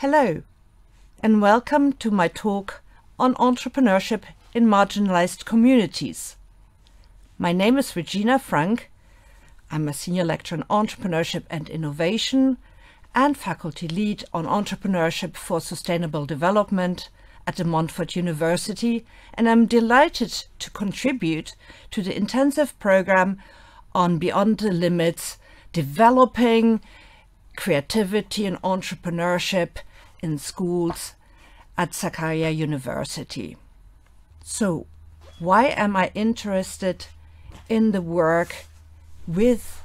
Hello, and welcome to my talk on entrepreneurship in marginalized communities. My name is Regina. I'm a senior lecturer in entrepreneurship and innovation and faculty lead on entrepreneurship for sustainable development at the Montfort University, and I'm delighted to contribute to the intensive program on Beyond the Limits, developing creativity and entrepreneurship in schools at Sakarya University. So, why am I interested in the work with,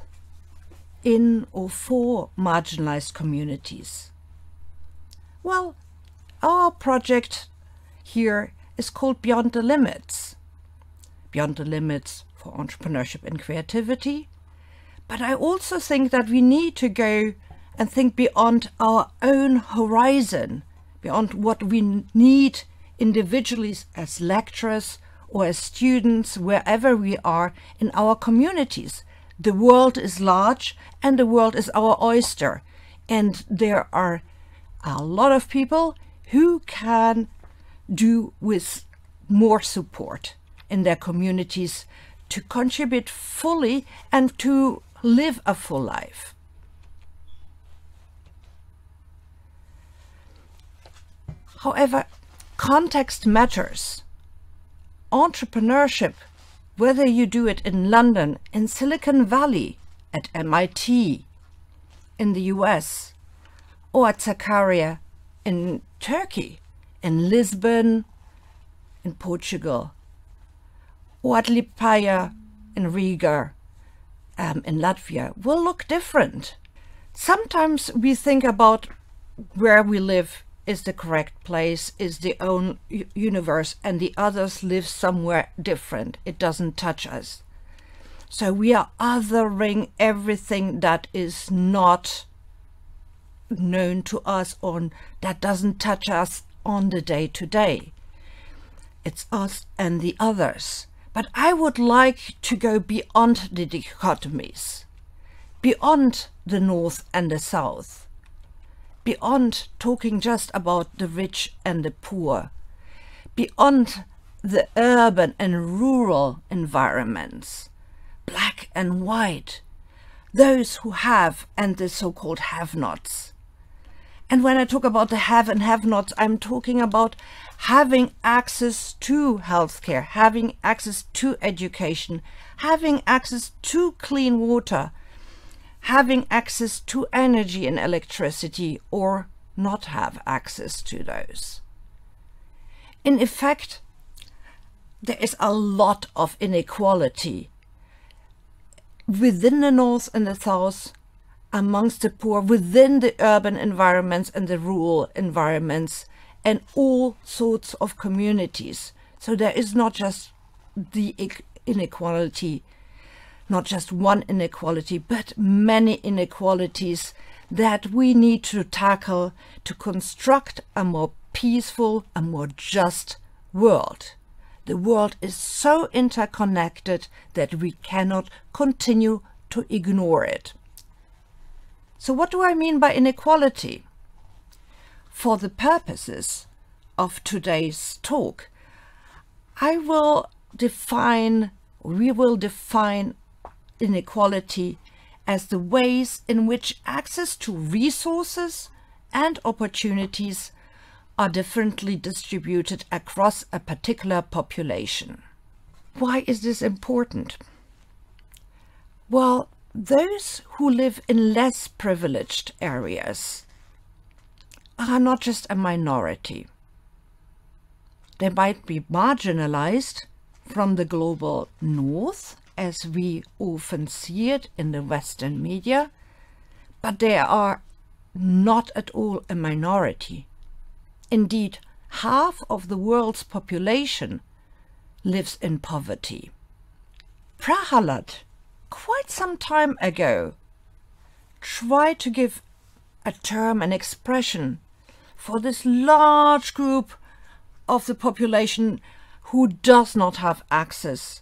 in or for marginalized communities? Well, our project here is called Beyond the Limits. Beyond the Limits for entrepreneurship and creativity. But I also think that we need to go and think beyond our own horizon, beyond what we need individually as lecturers or as students, wherever we are in our communities. The world is large and the world is our oyster. And there are a lot of people who can do with more support in their communities to contribute fully and to live a full life. However, context matters. Entrepreneurship, whether you do it in London, in Silicon Valley, at MIT, in the US, or at Sakarya in Turkey, in Lisbon, in Portugal, or at Liepāja in Riga, in Latvia, will look different. Sometimes we think about where we live is the correct place, is the own universe, and the others live somewhere different. It doesn't touch us. So we are othering everything that is not known to us or that doesn't touch us on the day-to-day. It's us and the others. But I would like to go beyond the dichotomies, beyond the North and the South, beyond talking just about the rich and the poor, beyond the urban and rural environments, black and white, those who have and the so-called have-nots. And when I talk about the have and have-nots, I'm talking about having access to healthcare, having access to education, having access to clean water, having access to energy and electricity, or not have access to those. In effect, there is a lot of inequality within the North and the South, amongst the poor, within the urban environments and the rural environments, and all sorts of communities. So there is not just the inequality, not just one inequality, but many inequalities that we need to tackle to construct a more peaceful, a more just world. The world is so interconnected that we cannot continue to ignore it. So what do I mean by inequality? For the purposes of today's talk, we will define inequality as the ways in which access to resources and opportunities are differently distributed across a particular population. Why is this important? Well, those who live in less privileged areas are not just a minority. They might be marginalized from the global North, as we often see it in the Western media, but they are not at all a minority. Indeed, half of the world's population lives in poverty. Prahalad, quite some time ago, tried to give a term, an expression for this large group of the population who does not have access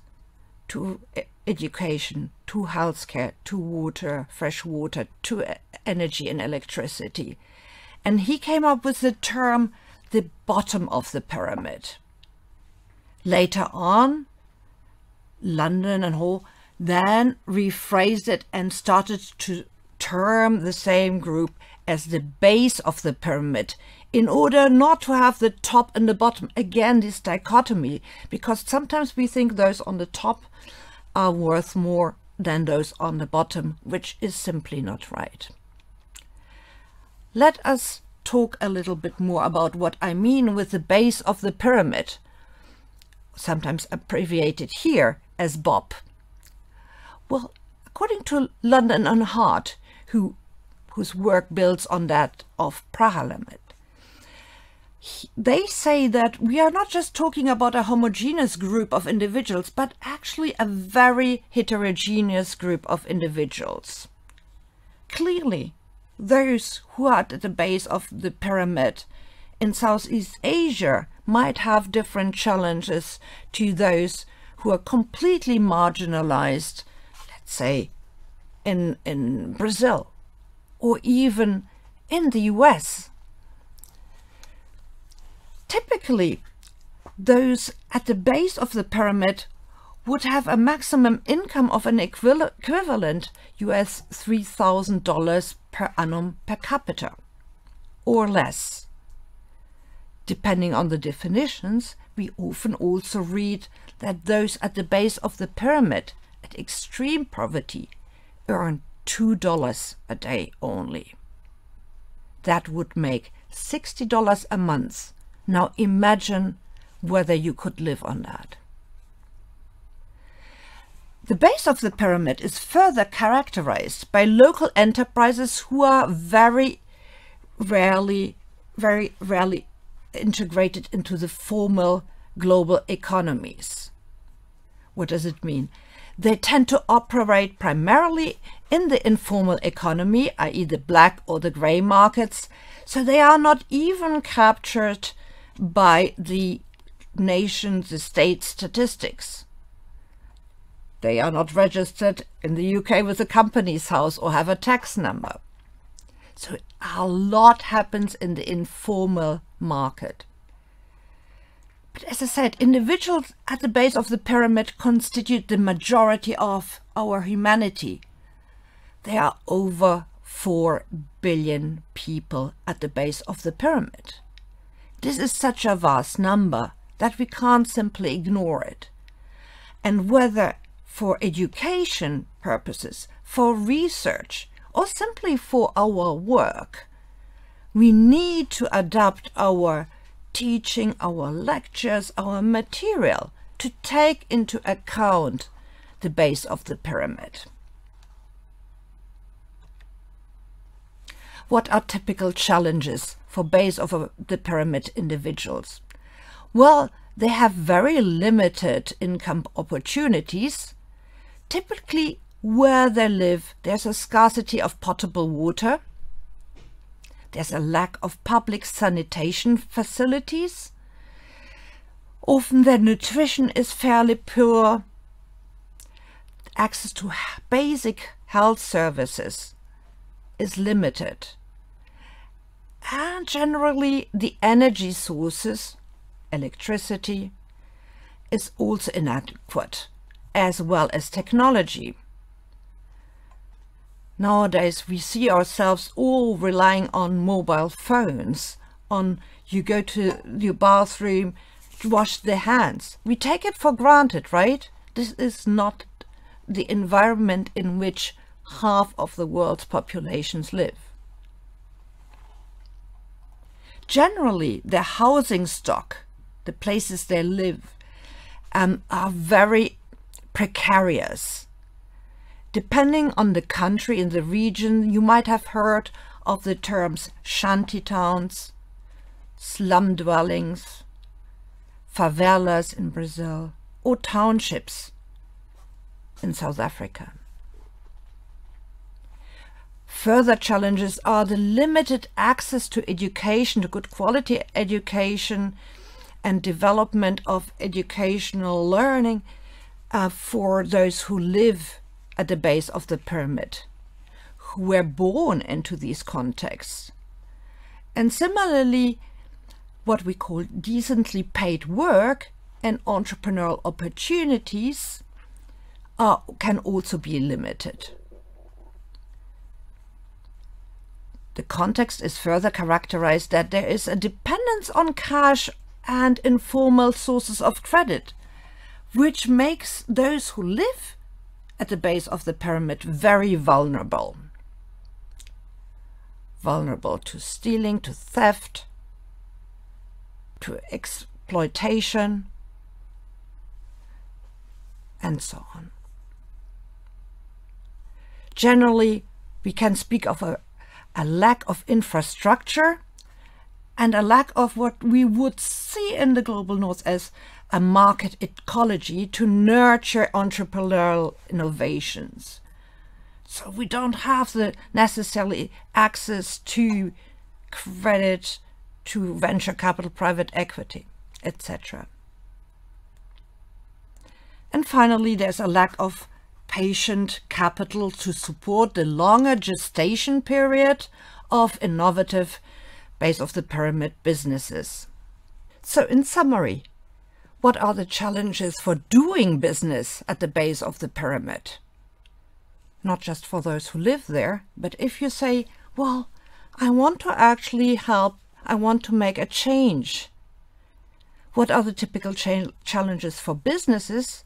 to education, to healthcare, to water, fresh water, to energy and electricity. and he came up with the term the bottom of the pyramid. Later on, London and Hall then rephrased it and started to term the same group as the base of the pyramid, in order not to have the top and the bottom, again this dichotomy, because sometimes we think those on the top are worth more than those on the bottom, which is simply not right. Let us talk a little bit more about what I mean with the base of the pyramid, sometimes abbreviated here as BOP. Well, according to London and Hart, whose work builds on that of Prahalamid, they say that we are not just talking about a homogeneous group of individuals, but actually a very heterogeneous group of individuals. Clearly, those who are at the base of the pyramid in Southeast Asia might have different challenges to those who are completely marginalized, let's say, in Brazil or even in the US. Typically, those at the base of the pyramid would have a maximum income of an equivalent US $3,000 per annum per capita, or less. Depending on the definitions, we often also read that those at the base of the pyramid at extreme poverty earn $2 a day only. That would make $60 a month. Now imagine whether you could live on that. The base of the pyramid is further characterized by local enterprises who are very rarely integrated into the formal global economies. What does it mean? They tend to operate primarily in the informal economy, i.e. the black or the gray markets, so they are not even captured by the state statistics. They are not registered in the UK with a company's house or have a tax number. So a lot happens in the informal market. But as I said, individuals at the base of the pyramid constitute the majority of our humanity. There are over 4 billion people at the base of the pyramid. This is such a vast number that we can't simply ignore it. And whether for education purposes, for research, or simply for our work, we need to adapt our teaching, our lectures, our material to take into account the base of the pyramid. What are typical challenges for base of the pyramid individuals? Well, they have very limited income opportunities. Typically, where they live, there's a scarcity of potable water. There's a lack of public sanitation facilities. Often their nutrition is fairly poor. Access to basic health services is limited. And generally the energy sources, electricity, is also inadequate, as well as technology. Nowadays we see ourselves all relying on mobile phones, you go to your bathroom to wash the hands. We take it for granted, right? This is not the environment in which half of the world's populations live. Generally, their housing stock, the places they live, are very precarious. Depending on the country and the region, you might have heard of the terms shanty towns, slum dwellings, favelas in Brazil, or townships in South Africa. Further challenges are the limited access to education, to good quality education, and development of educational learning for those who live at the base of the pyramid, who were born into these contexts. And similarly, what we call decently paid work and entrepreneurial opportunities can also be limited. The context is further characterized that there is a dependence on cash and informal sources of credit, which makes those who live at the base of the pyramid very vulnerable. Vulnerable to stealing, to theft, to exploitation, and so on. Generally, we can speak of a lack of infrastructure and a lack of what we would see in the global north as a market ecology to nurture entrepreneurial innovations. So we don't have the necessarily access to credit, to venture capital, private equity, etc. And finally, there's a lack of patient capital to support the longer gestation period of innovative base of the pyramid businesses. So in summary, what are the challenges for doing business at the base of the pyramid? Not just for those who live there, but if you say, well, I want to actually help, I want to make a change. What are the typical challenges for businesses?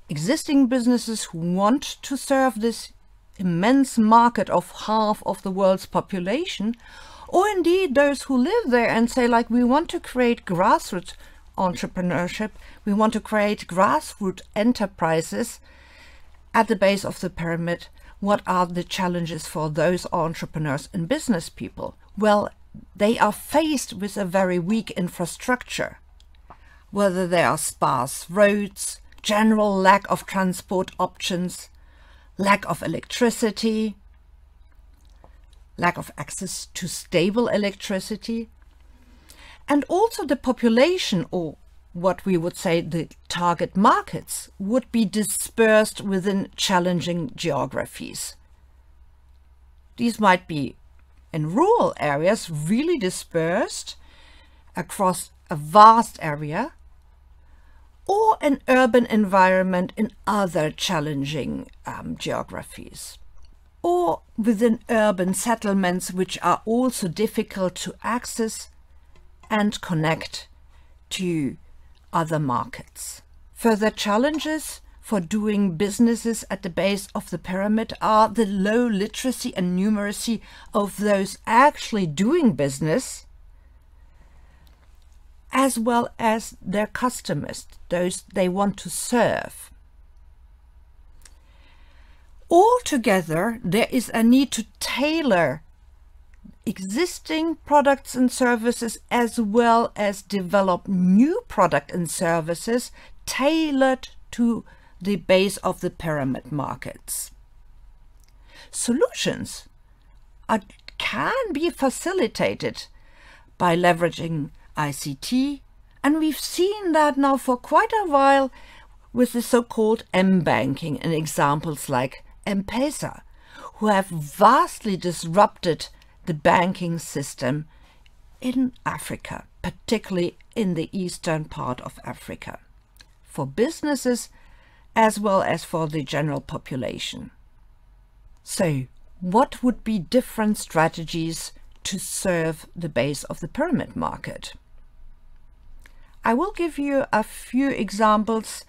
Existing businesses who want to serve this immense market of half of the world's population, or indeed those who live there and say, like, we want to create grassroots entrepreneurship, we want to create grassroots enterprises at the base of the pyramid. What are the challenges for those entrepreneurs and business people? Well, they are faced with a very weak infrastructure, whether there are sparse roads, general lack of transport options, lack of electricity, lack of access to stable electricity, and also the population, or what we would say the target markets, would be dispersed within challenging geographies. These might be in rural areas, really dispersed across a vast area, or an urban environment in other challenging geographies, or within urban settlements which are also difficult to access and connect to other markets. Further challenges for doing businesses at the base of the pyramid are the low literacy and numeracy of those actually doing business, as well as their customers, those they want to serve. Altogether, there is a need to tailor existing products and services as well as develop new products and services tailored to the base of the pyramid markets. Solutions can be facilitated by leveraging ICT, and we've seen that now for quite a while with the so-called M-banking and examples like M-Pesa, who have vastly disrupted the banking system in Africa, particularly in the eastern part of Africa, for businesses as well as for the general population. So, what would be different strategies to serve the base of the pyramid market? I will give you a few examples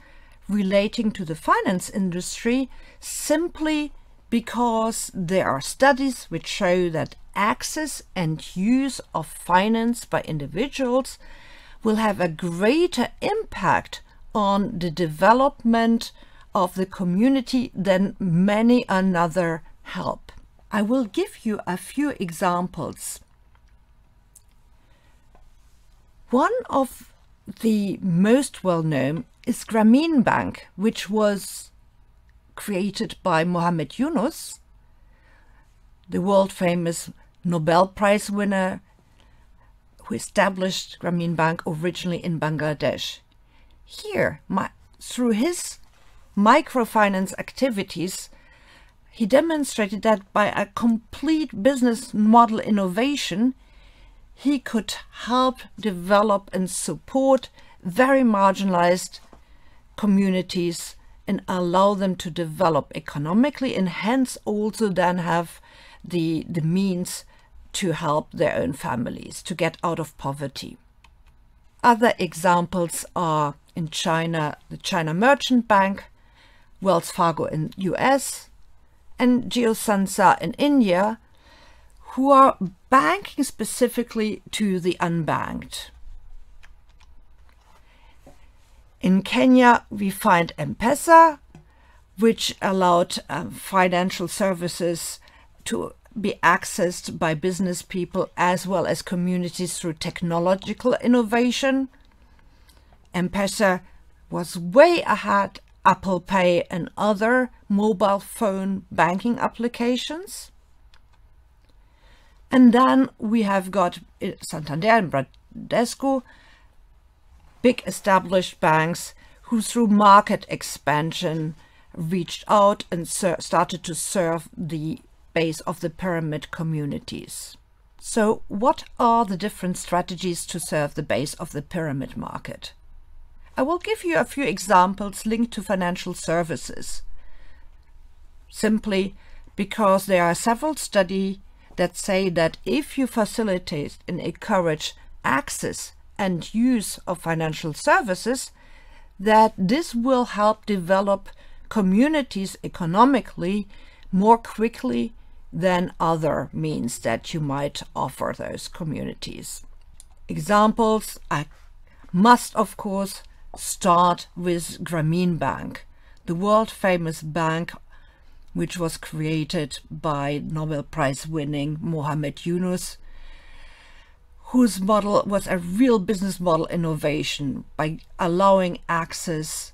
relating to the finance industry, simply because there are studies which show that access and use of finance by individuals will have a greater impact on the development of the community than many another help. I will give you a few examples. One of the most well-known is Grameen Bank, which was created by Mohammed Yunus, the world-famous Nobel Prize winner who established Grameen Bank originally in Bangladesh. Here, through his microfinance activities, he demonstrated that by a complete business model innovation, he could help develop and support very marginalized communities and allow them to develop economically, and hence also then have the means to help their own families to get out of poverty. Other examples are in China, the China Merchant Bank, Wells Fargo in US, and Jio Sansa in India, who are banking specifically to the unbanked. In Kenya, we find M-Pesa, which allowed financial services to be accessed by business people as well as communities through technological innovation. M-Pesa was way ahead Apple Pay and other mobile phone banking applications. And then we have got Santander and Bradesco, big established banks who through market expansion reached out and started to serve the base of the pyramid communities. So what are the different strategies to serve the base of the pyramid market? I will give you a few examples linked to financial services, simply because there are several studies that say that if you facilitate and encourage access and use of financial services, that this will help develop communities economically more quickly than other means that you might offer those communities. Examples, I must of course start with Grameen Bank, the world famous bank which was created by Nobel Prize winning Mohamed Yunus, whose model was a real business model innovation by allowing access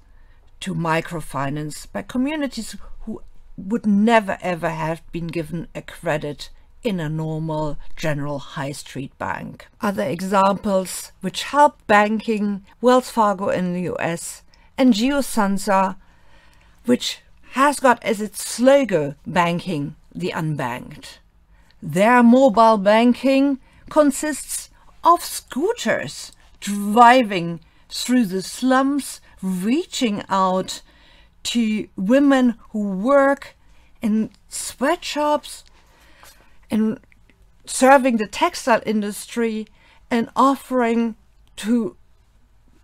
to microfinance by communities who would never ever have been given a credit in a normal general high street bank. Other examples which help banking, Wells Fargo in the US and Jio Sansa, which has got as its slogan banking the unbanked. Their mobile banking consists of scooters driving through the slums, reaching out to women who work in sweatshops and serving the textile industry and offering to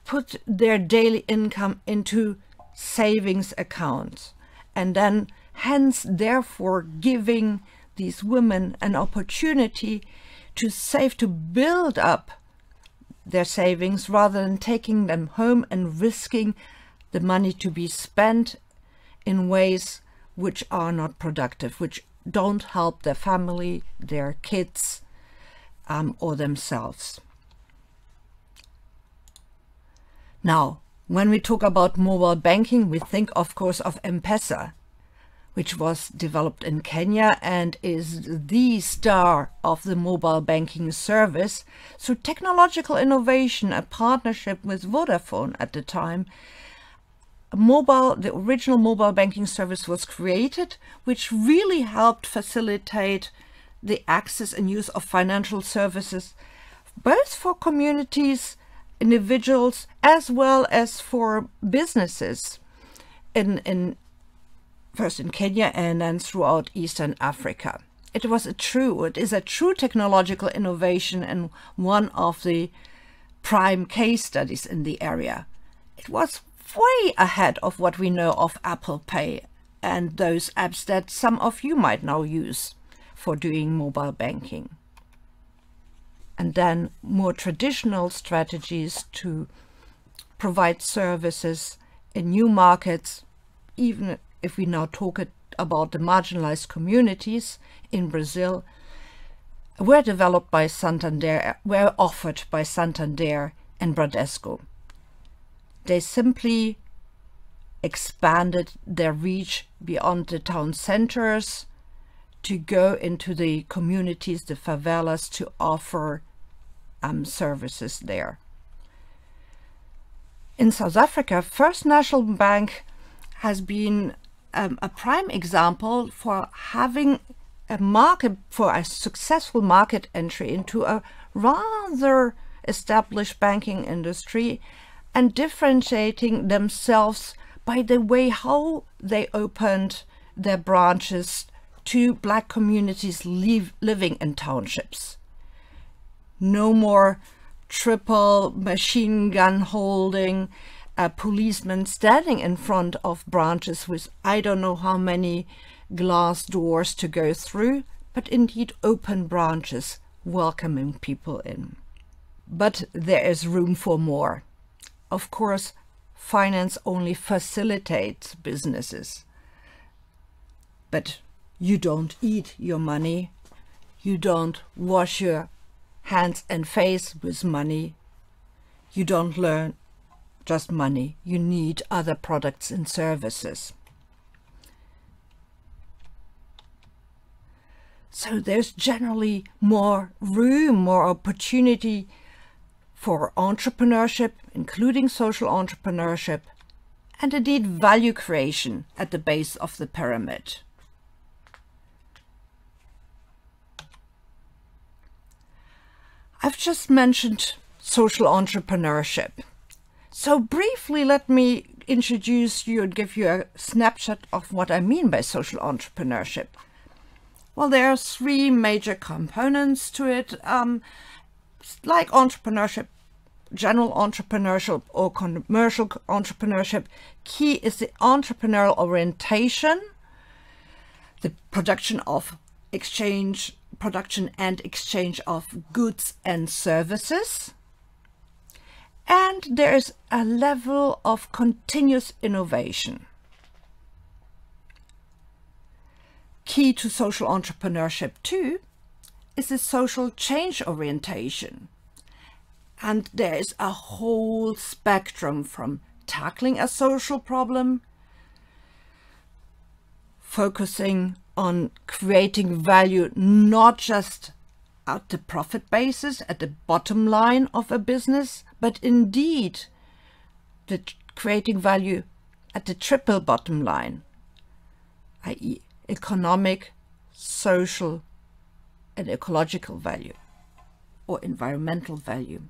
put their daily income into savings accounts, and then hence therefore giving these women an opportunity to save, to build up their savings rather than taking them home and risking the money to be spent in ways which are not productive, which don't help their family, their kids, or themselves. Now, when we talk about mobile banking, we think of course of M-Pesa, which was developed in Kenya and is the star of the mobile banking service. Through technological innovation, a partnership with Vodafone at the time, the original mobile banking service was created, which really helped facilitate the access and use of financial services, both for communities, individuals, as well as for businesses first in Kenya and then throughout Eastern Africa. It is a true technological innovation and one of the prime case studies in the area. It was way ahead of what we know of Apple Pay and those apps that some of you might now use for doing mobile banking. And then more traditional strategies to provide services in new markets, even if we now talk about the marginalized communities in Brazil, were developed by Santander, were offered by Santander and Bradesco. They simply expanded their reach beyond the town centers to go into the communities, the favelas, to offer services there. In South Africa, First National Bank has been a prime example for having a market, for a successful market entry into a rather established banking industry, and differentiating themselves by the way how they opened their branches to Black communities living in townships. No more triple machine gun holding policemen standing in front of branches with I don't know how many glass doors to go through, but indeed open branches welcoming people in. But there is room for more. Of course, finance only facilitates businesses. But you don't eat your money. You don't wash your hands and face with money. You don't learn just money. You need other products and services. So there's generally more room, more opportunity for entrepreneurship, including social entrepreneurship, and indeed value creation at the base of the pyramid. I've just mentioned social entrepreneurship. So briefly, let me introduce you and give you a snapshot of what I mean by social entrepreneurship. Well, there are three major components to it, like entrepreneurship, general entrepreneurship or commercial entrepreneurship. Key is the entrepreneurial orientation, the production and exchange of goods and services. And there is a level of continuous innovation. Key to social entrepreneurship too is the social change orientation. And there is a whole spectrum from tackling a social problem, focusing on creating value not just at the profit basis, at the bottom line of a business, but indeed creating value at the triple bottom line, i.e. economic, social, and ecological value, or environmental value.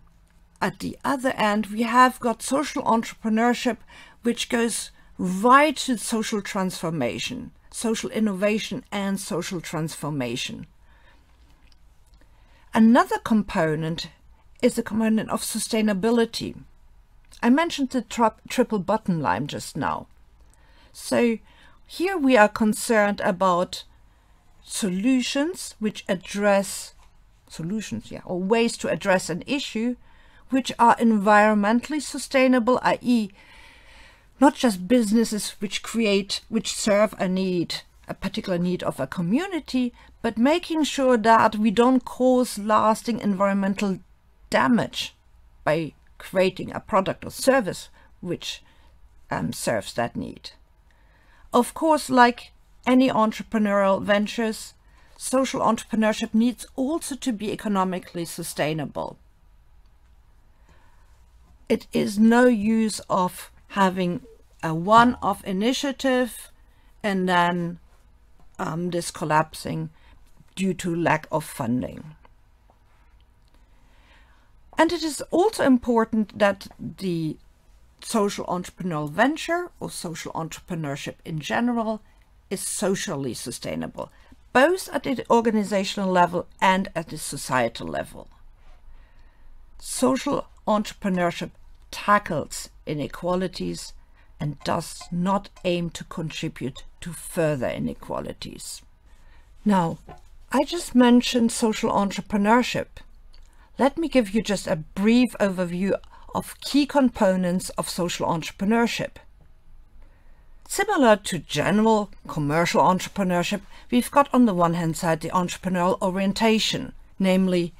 At the other end, we have got social entrepreneurship, which goes right to social transformation, social innovation and social transformation. Another component is the component of sustainability. I mentioned the triple bottom line just now. So here we are concerned about solutions which address or ways to address an issue which are environmentally sustainable, i.e. not just businesses which serve a particular need of a community, but making sure that we don't cause lasting environmental damage by creating a product or service which serves that need. Of course, like any entrepreneurial ventures, social entrepreneurship needs also to be economically sustainable. It is no use of having a one-off initiative and then this collapsing due to lack of funding. And it is also important that the social entrepreneurial venture or social entrepreneurship in general is socially sustainable, both at the organizational level and at the societal level. Social entrepreneurship tackles inequalities and does not aim to contribute to further inequalities. Now, I just mentioned social entrepreneurship. Let me give you just a brief overview of key components of social entrepreneurship. Similar to general commercial entrepreneurship, we've got on the one hand side the entrepreneurial orientation, namely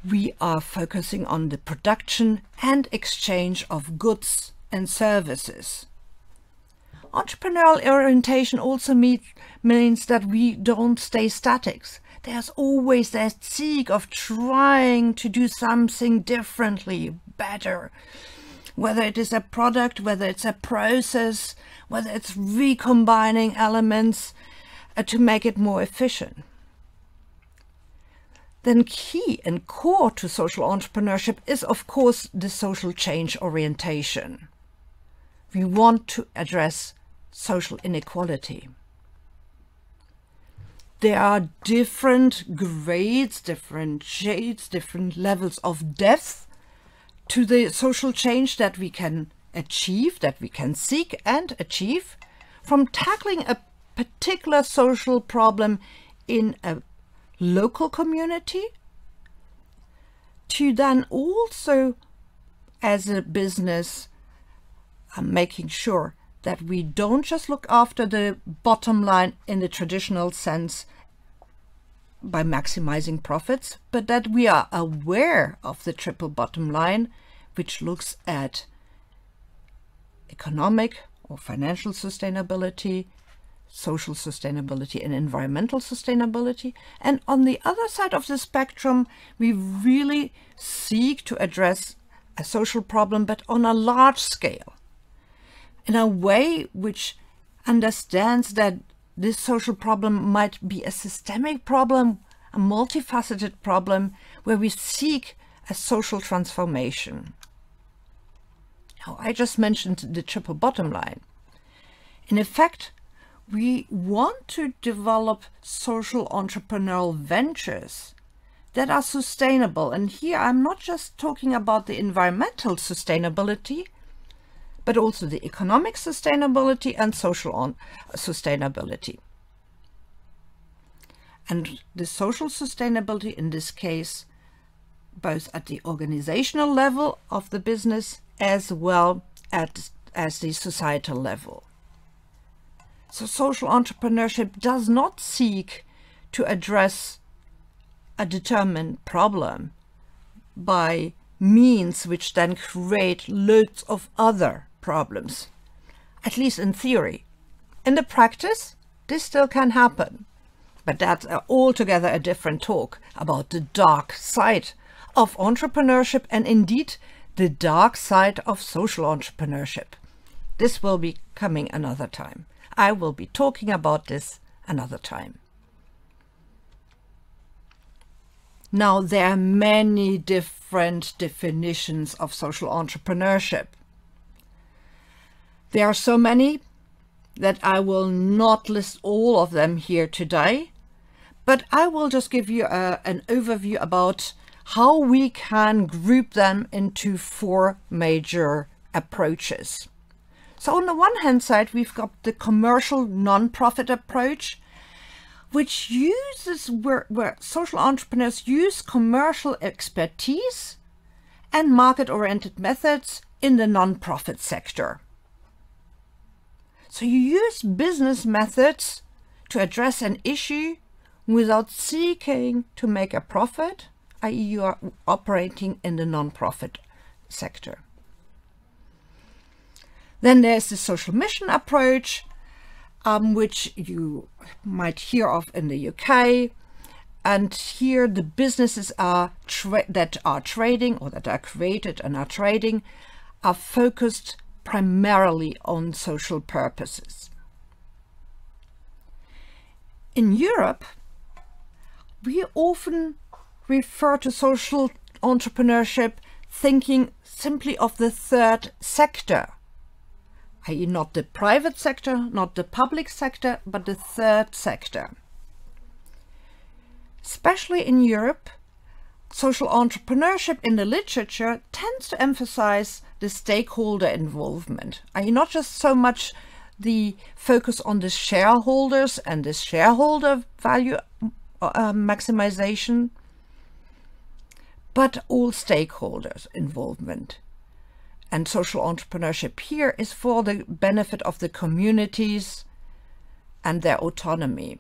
we are focusing on the production and exchange of goods and services. Entrepreneurial orientation also means that we don't stay static. There's always that seek of trying to do something differently, better. Whether it is a product, whether it's a process, whether it's recombining elements, to make it more efficient. Then key and core to social entrepreneurship is, of course, the social change orientation. We want to address social inequality. There are different grades, different shades, different levels of depth to the social change that we can achieve, that we can seek and achieve, from tackling a particular social problem in a local community to then also, as a business, making sure that we don't just look after the bottom line in the traditional sense by maximizing profits, but that we are aware of the triple bottom line, which looks at economic or financial sustainability, social sustainability and environmental sustainability. And on the other side of the spectrum, we really seek to address a social problem, but on a large scale, in a way which understands that this social problem might be a systemic problem, a multifaceted problem, where we seek a social transformation. Now, I just mentioned the triple bottom line. In effect, we want to develop social entrepreneurial ventures that are sustainable. And here I'm not just talking about the environmental sustainability, but also the economic sustainability and social sustainability. And the social sustainability in this case, both at the organizational level of the business as well as the societal level. So social entrepreneurship does not seek to address a determined problem by means which then create loads of other problems, at least in theory. In the practice, this still can happen, but that's altogether a different talk about the dark side of entrepreneurship and indeed the dark side of social entrepreneurship. This will be coming another time. I will be talking about this another time. Now, there are many different definitions of social entrepreneurship. There are so many that I will not list all of them here today, but I will just give you an overview about how we can group them into 4 major approaches. So on the one hand side, we've got the commercial non-profit approach, which uses where social entrepreneurs use commercial expertise and market-oriented methods in the non-profit sector. So you use business methods to address an issue without seeking to make a profit, i.e. you are operating in the non-profit sector. Then there's the social mission approach, which you might hear of in the UK. And here the businesses that are trading or that are created and are trading are focused primarily on social purposes. In Europe, we often refer to social entrepreneurship thinking simply of the third sector, i.e. not the private sector, not the public sector, but the third sector. Especially in Europe, social entrepreneurship in the literature tends to emphasize the stakeholder involvement, i.e. not just so much the focus on the shareholders and the shareholder value maximization, but all stakeholders involvement. And social entrepreneurship here is for the benefit of the communities and their autonomy.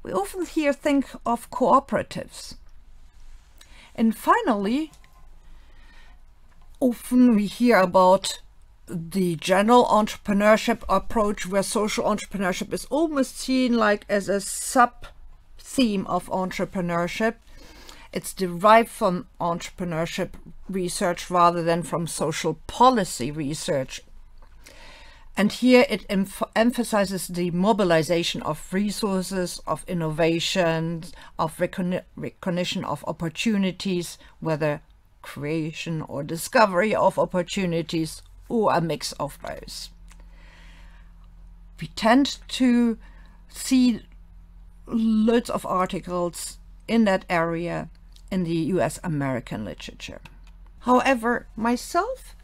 We often here think of cooperatives. And finally, often we hear about the general entrepreneurship approach, where social entrepreneurship is almost seen like as a sub-theme of entrepreneurship. It's derived from entrepreneurship research rather than from social policy research. And here it emphasizes the mobilization of resources, of innovations, of recognition of opportunities, whether creation or discovery of opportunities, or a mix of both. We tend to see loads of articles in that area in the US American literature. However, myself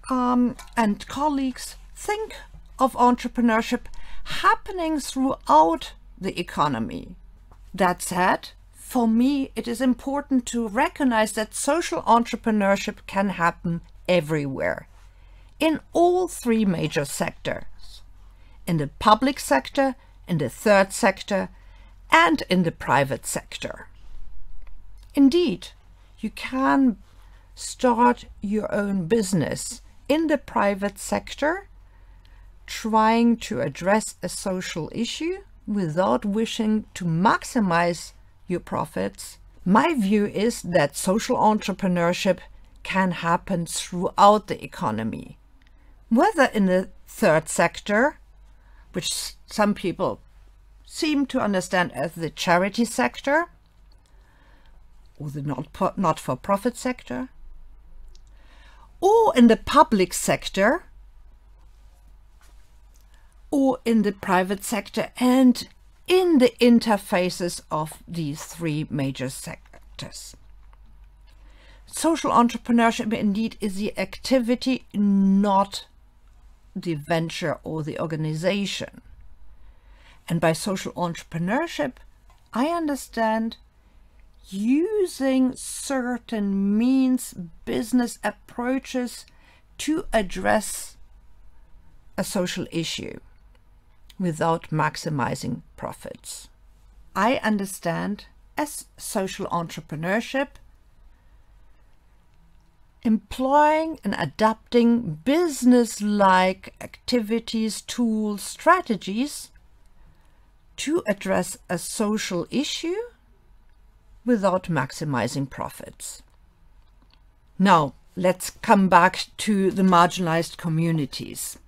and colleagues think of entrepreneurship happening throughout the economy. That said, for me, it is important to recognize that social entrepreneurship can happen everywhere, in all three major sectors: in the public sector, in the third sector, and in the private sector. Indeed, you can start your own business in the private sector, trying to address a social issue without wishing to maximize your profits. My view is that social entrepreneurship can happen throughout the economy, whether in the third sector, which some people seem to understand as the charity sector, or the not-for-profit sector, or in the public sector, or in the private sector, and in the interfaces of these three major sectors. Social entrepreneurship indeed is the activity, not the venture or the organization. And by social entrepreneurship, I understand using certain means, business approaches to address a social issue without maximizing profits. I understand as social entrepreneurship employing and adapting business-like activities, tools, strategies to address a social issue without maximizing profits. Now, let's come back to the marginalized communities.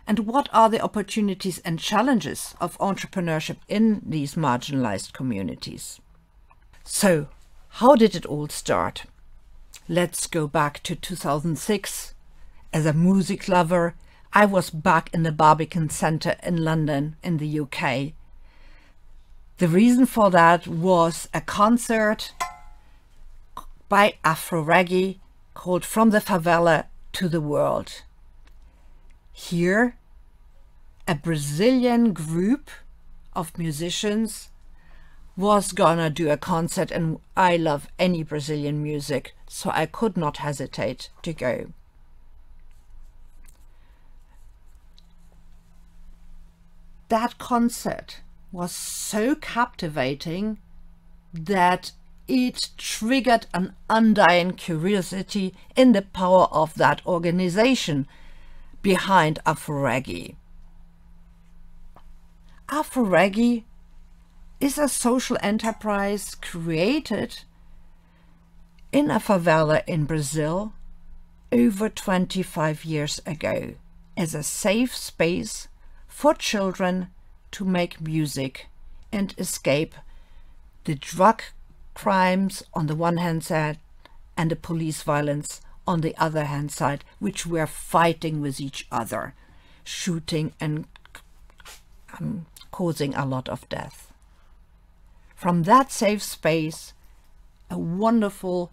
And what are the opportunities and challenges of entrepreneurship in these marginalized communities? So, how did it all start? Let's go back to 2006. As a music lover, I was back in the Barbican Centre in London, in the UK. The reason for that was a concert by Afro Reggae called From the Favela to the World. Here, a Brazilian group of musicians was gonna do a concert, and I love any Brazilian music, so I could not hesitate to go. That concert was so captivating that it triggered an undying curiosity in the power of that organization behind Afro Reggae. Afro Reggae is a social enterprise created in a favela in Brazil over 25 years ago as a safe space for children to make music and escape the drug crimes on the one hand side and the police violence on the other hand side, which were fighting with each other, shooting and causing a lot of death. From that safe space, a wonderful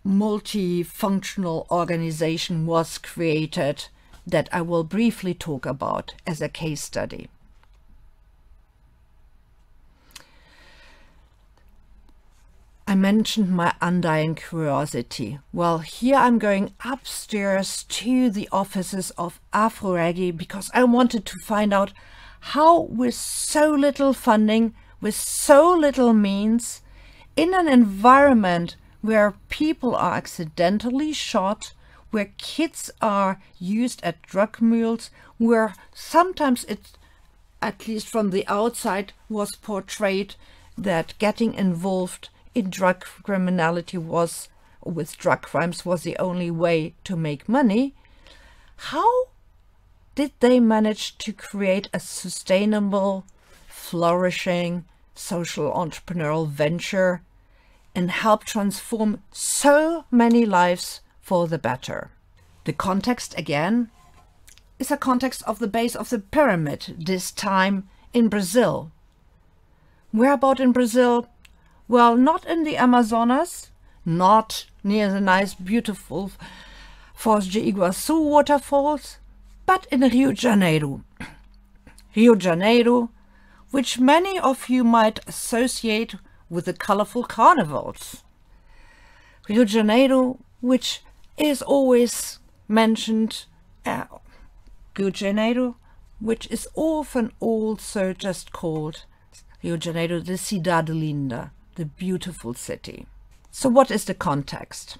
multifunctional organization was created that I will briefly talk about as a case study. I mentioned my undying curiosity. Well, here I'm going upstairs to the offices of Afro Reggae because I wanted to find out how, with so little funding, with so little means, in an environment where people are accidentally shot, where kids are used as drug mules, where sometimes it, at least from the outside, was portrayed that getting involved in drug criminality was, or with drug crimes, was the only way to make money. How did they manage to create a sustainable, flourishing social entrepreneurial venture and help transform so many lives for the better. The context, again, is a context of the base of the pyramid, this time in Brazil. Where about in Brazil? Well, not in the Amazonas, not near the nice, beautiful Foz de Iguaçu waterfalls, but in Rio de Janeiro. Rio de Janeiro, which many of you might associate with the colorful carnivals. Rio de Janeiro, which is always mentioned, Rio de Janeiro, which is often also just called Rio de Janeiro, the Cidade Linda, the beautiful city. So what is the context?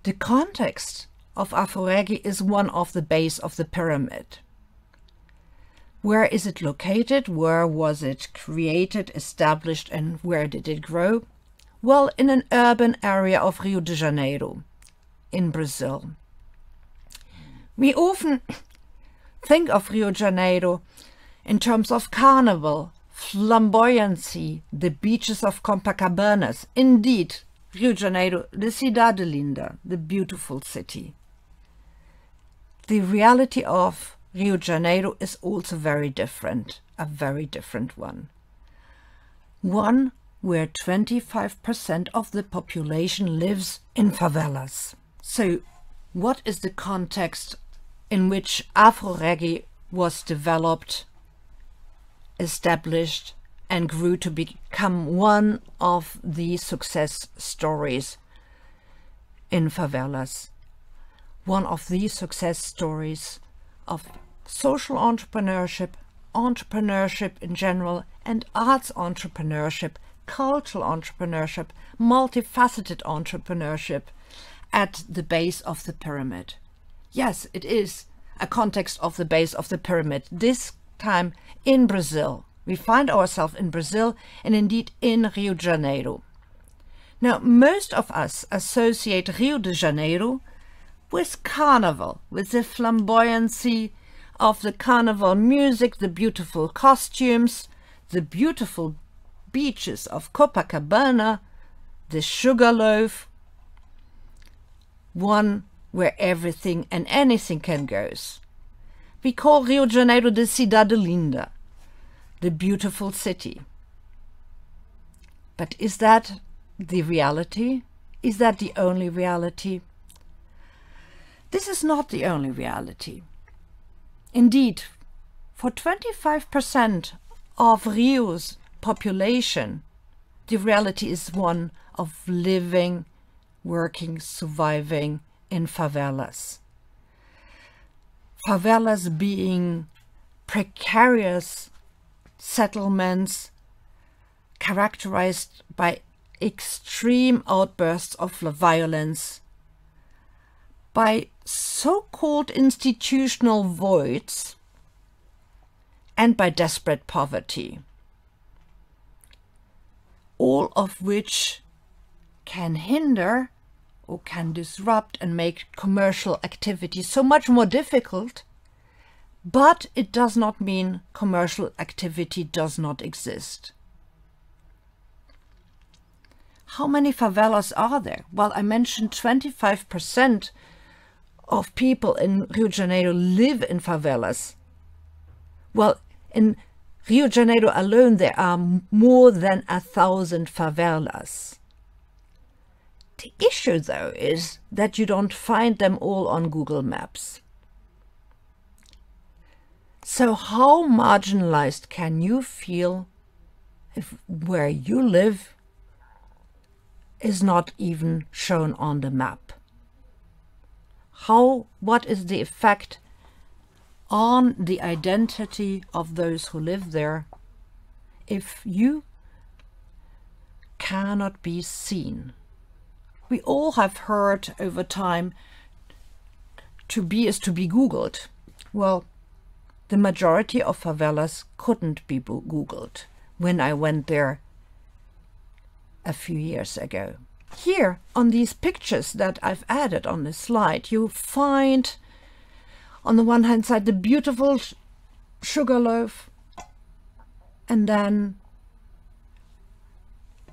The context of Aforegi is one of the base of the pyramid. Where is it located? Where was it created, established, and where did it grow? Well, in an urban area of Rio de Janeiro, in Brazil. We often think of Rio de Janeiro in terms of carnival, flamboyancy, the beaches of Copacabana. Indeed, Rio de Janeiro, the Cidade Linda, the beautiful city. The reality of Rio de Janeiro is also very different, a very different one. One where 25% of the population lives in favelas. So, what is the context in which Aforegi was developed, established, and grew to become one of the success stories in favelas? One of the success stories of social entrepreneurship, entrepreneurship in general, and arts entrepreneurship, cultural entrepreneurship, multifaceted entrepreneurship at the base of the pyramid. Yes, it is a context of the base of the pyramid, this time in Brazil. We find ourselves in Brazil and indeed in Rio de Janeiro. Now, most of us associate Rio de Janeiro with carnival, with the flamboyancy of the carnival music, the beautiful costumes, the beautiful beaches of Copacabana, the Sugarloaf, one where everything and anything can go. We call Rio de Janeiro the Cidade Linda, the beautiful city. But is that the reality? Is that the only reality? This is not the only reality. Indeed, for 25% of Rio's population, the reality is one of living, working, surviving in favelas. Favelas being precarious settlements characterized by extreme outbursts of violence, by so-called institutional voids, and by desperate poverty, all of which can hinder or can disrupt and make commercial activity so much more difficult, but it does not mean commercial activity does not exist. How many favelas are there? Well, I mentioned 25% of people in Rio de Janeiro live in favelas. Well, in Rio de Janeiro alone, there are more than 1,000 favelas. The issue, though, is that you don't find them all on Google Maps. So how marginalized can you feel if where you live is not even shown on the map? What is the effect on the identity of those who live there if you cannot be seen? We all have heard over time, to be is to be Googled. Well, the majority of favelas couldn't be Googled when I went there a few years ago. Here on these pictures that I've added on this slide, you find on the one hand side, the beautiful sugar loaf, and then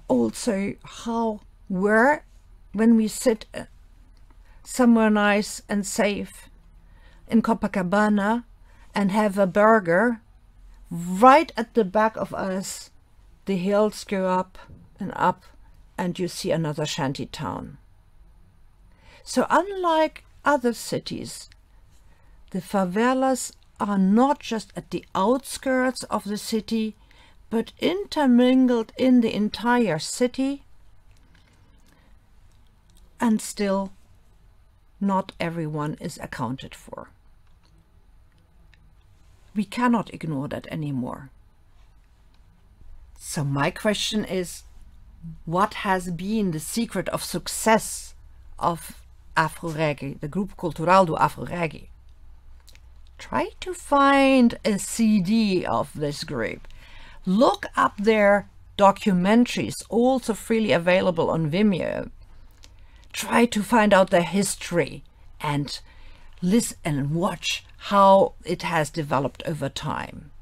also when we sit somewhere nice and safe in Copacabana and have a burger, right at the back of us, the hills go up, and you see another shanty town. So unlike other cities, the favelas are not just at the outskirts of the city, but intermingled in the entire city, and still not everyone is accounted for. We cannot ignore that anymore. So my question is, what has been the secret of success of Afro-Reggae, the Grupo Cultural do Afro-Reggae? Try to find a CD of this group. Look up their documentaries, also freely available on Vimeo. Try to find out their history and listen and watch how it has developed over time.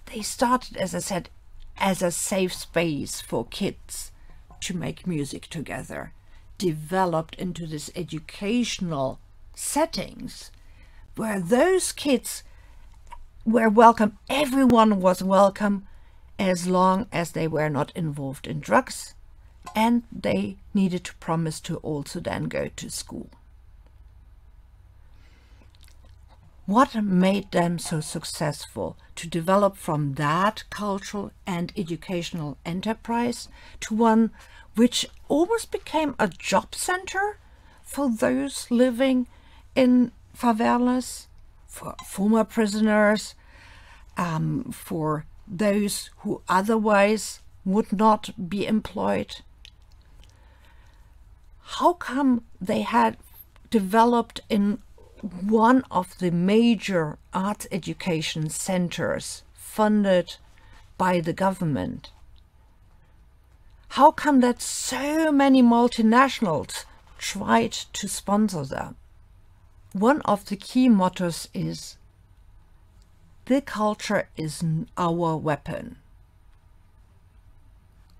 They started, as I said, as a safe space for kids to make music together, developed into this educational settings where those kids were welcome. Everyone was welcome as long as they were not involved in drugs, and they needed to promise to also then go to school. What made them so successful to develop from that cultural and educational enterprise to one which almost became a job center for those living in favelas, for former prisoners, for those who otherwise would not be employed? How come they had developed in one of the major arts education centers funded by the government? How come that so many multinationals tried to sponsor them? One of the key mottos is, the culture is our weapon.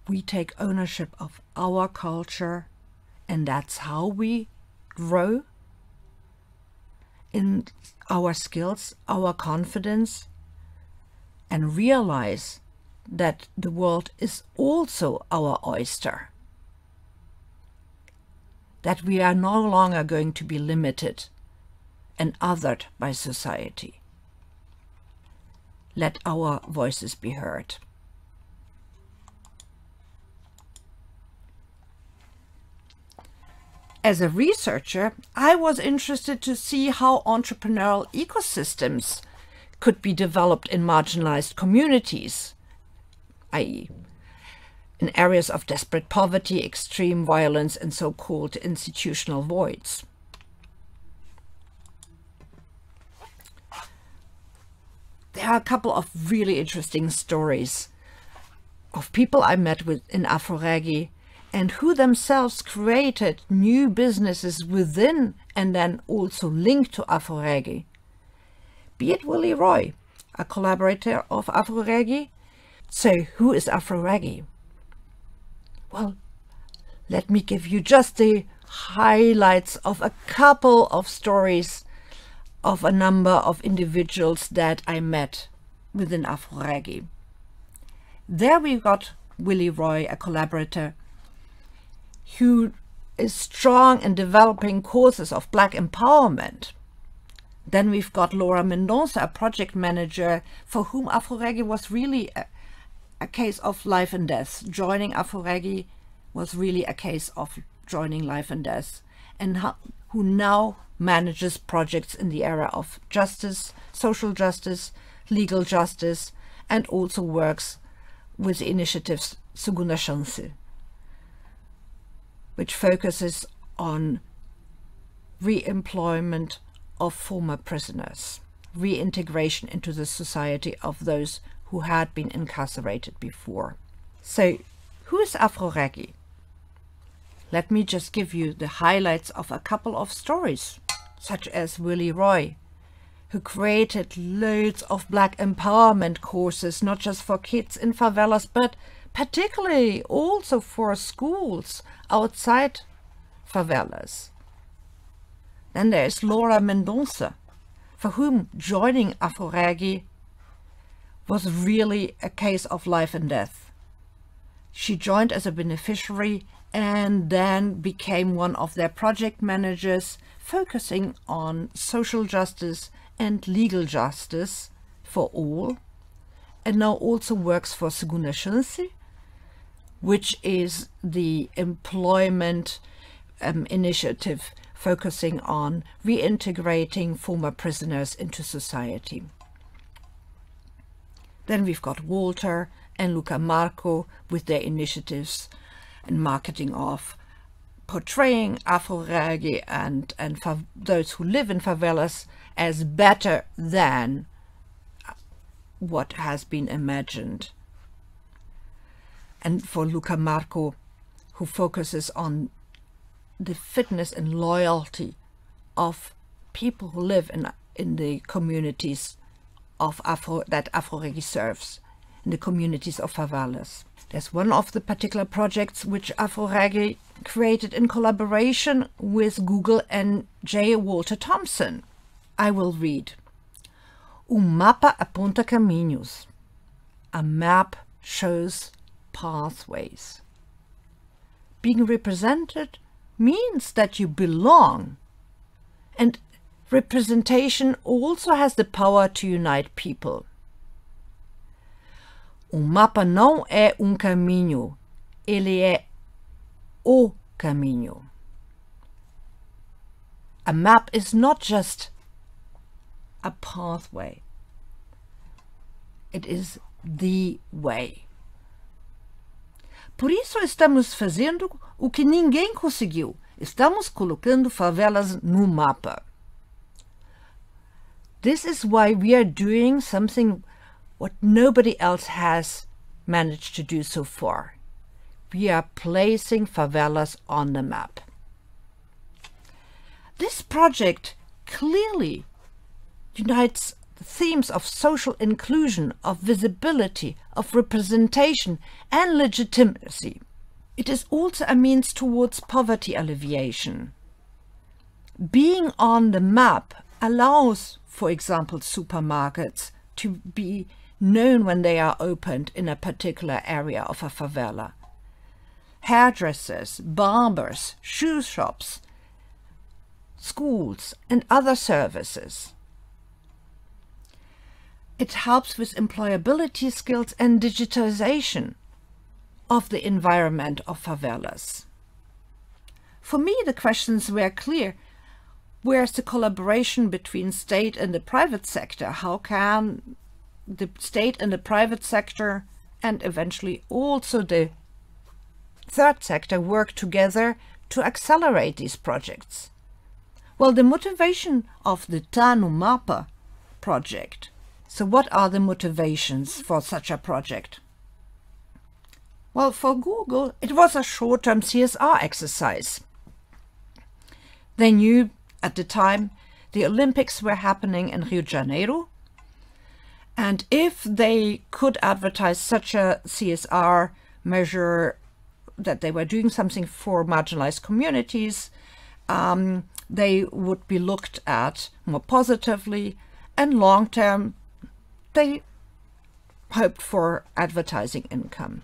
We take ownership of our culture, and that's how we grow in our skills, our confidence, and realize that the world is also our oyster. That we are no longer going to be limited and othered by society. Let our voices be heard. As a researcher, I was interested to see how entrepreneurial ecosystems could be developed in marginalized communities, i.e., in areas of desperate poverty, extreme violence, and so-called institutional voids. There are a couple of really interesting stories of people I met with in Afro-Reggae and who themselves created new businesses within and then also linked to Afro-Reggae. Be it Willie Roy, a collaborator of Afro-Reggae. So who is Afro-Reggae? Well, let me give you just the highlights of a couple of stories of a number of individuals that I met within Afro-Reggae. There we got Willie Roy, a collaborator who is strong in developing causes of Black empowerment. Then we've got Laura Mendonça, a project manager for whom Afro-Reggae was really a case of life and death. Joining Afro-Reggae was really a case of joining life and death, and who now manages projects in the area of justice, social justice, legal justice, and also works with the initiatives Segunda Chance, which focuses on re-employment of former prisoners, reintegration into the society of those who had been incarcerated before. So, who is Afro-Reggae? Let me just give you the highlights of a couple of stories, such as Willie Roy, who created loads of Black empowerment courses, not just for kids in favelas, but particularly also for schools outside favelas. Then there is Laura Mendonça, for whom joining Afro-Regi was really a case of life and death. She joined as a beneficiary and then became one of their project managers, focusing on social justice and legal justice for all, and now also works for Segunda Chance, which is the employment initiative focusing on reintegrating former prisoners into society. Then we've got Walter and Luca Marco with their initiatives and marketing of portraying Afro-Regi and those who live in favelas as better than what has been imagined. And for Luca Marco, who focuses on the fitness and loyalty of people who live in the communities of that Afro-Regi serves, in the communities of favelas. There's one of the particular projects which Afro-Regi created in collaboration with Google and J. Walter Thompson. I will read. Mapa aponta caminhos. A map shows pathways. Being represented means that you belong. And representation also has the power to unite people. Mapa não é caminho, ele é o caminho. A map is not just a pathway. It is the way. Por isso estamos fazendo o que ninguém conseguiu. Estamos colocando favelas no mapa. This is why we are doing something what nobody else has managed to do so far. We are placing favelas on the map. This project clearly unites the themes of social inclusion, of visibility, of representation and legitimacy. It is also a means towards poverty alleviation. Being on the map allows, for example, supermarkets to be known when they are opened in a particular area of a favela. Hairdressers, barbers, shoe shops, schools and other services. It helps with employability skills and digitization of the environment of favelas. For me, the questions were clear. Where's the collaboration between state and the private sector? How can the state and the private sector and eventually also the third sector work together to accelerate these projects? Well, the motivation of the Tá no Mapa project. So what are the motivations for such a project? Well, for Google, it was a short-term CSR exercise. They knew at the time the Olympics were happening in Rio de Janeiro, and if they could advertise such a CSR measure that they were doing something for marginalized communities, they would be looked at more positively, and long-term they hoped for advertising income.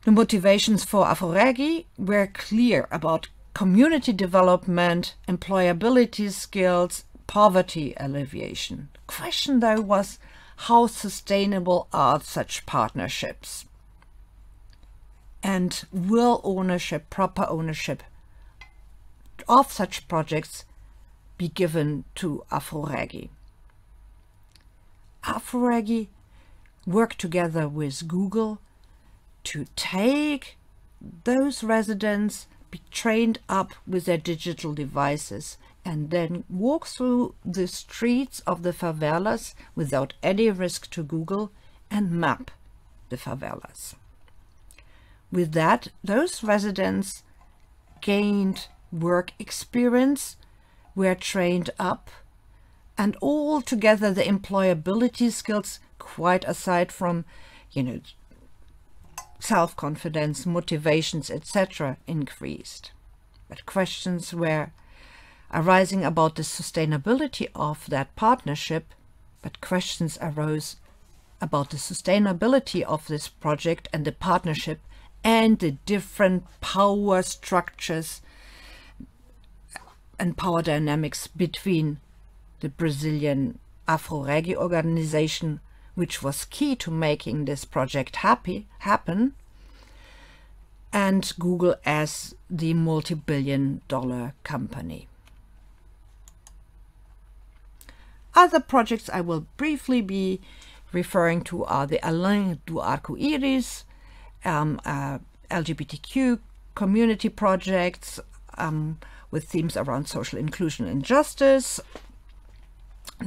The motivations for Afro-Regi were clear about community development, employability skills, poverty alleviation. The question though was, how sustainable are such partnerships? And will ownership, proper ownership of such projects be given to Afro-Regi? Afro-Regi worked together with Google to take those residents, be trained up with their digital devices, and then walk through the streets of the favelas without any risk to Google and map the favelas. With that, those residents gained work experience, were trained up And all together the employability skills, quite aside from, self-confidence, motivations, etc., increased. But questions were arising about the sustainability of that partnership, but questions arose about the sustainability of this project and the partnership and the different power structures and power dynamics between the Brazilian Afro-Regi organization, which was key to making this project happen, and Google as the multi-billion-dollar company. Other projects I will briefly be referring to are the Além do Arco-Íris, LGBTQ community projects with themes around social inclusion and justice,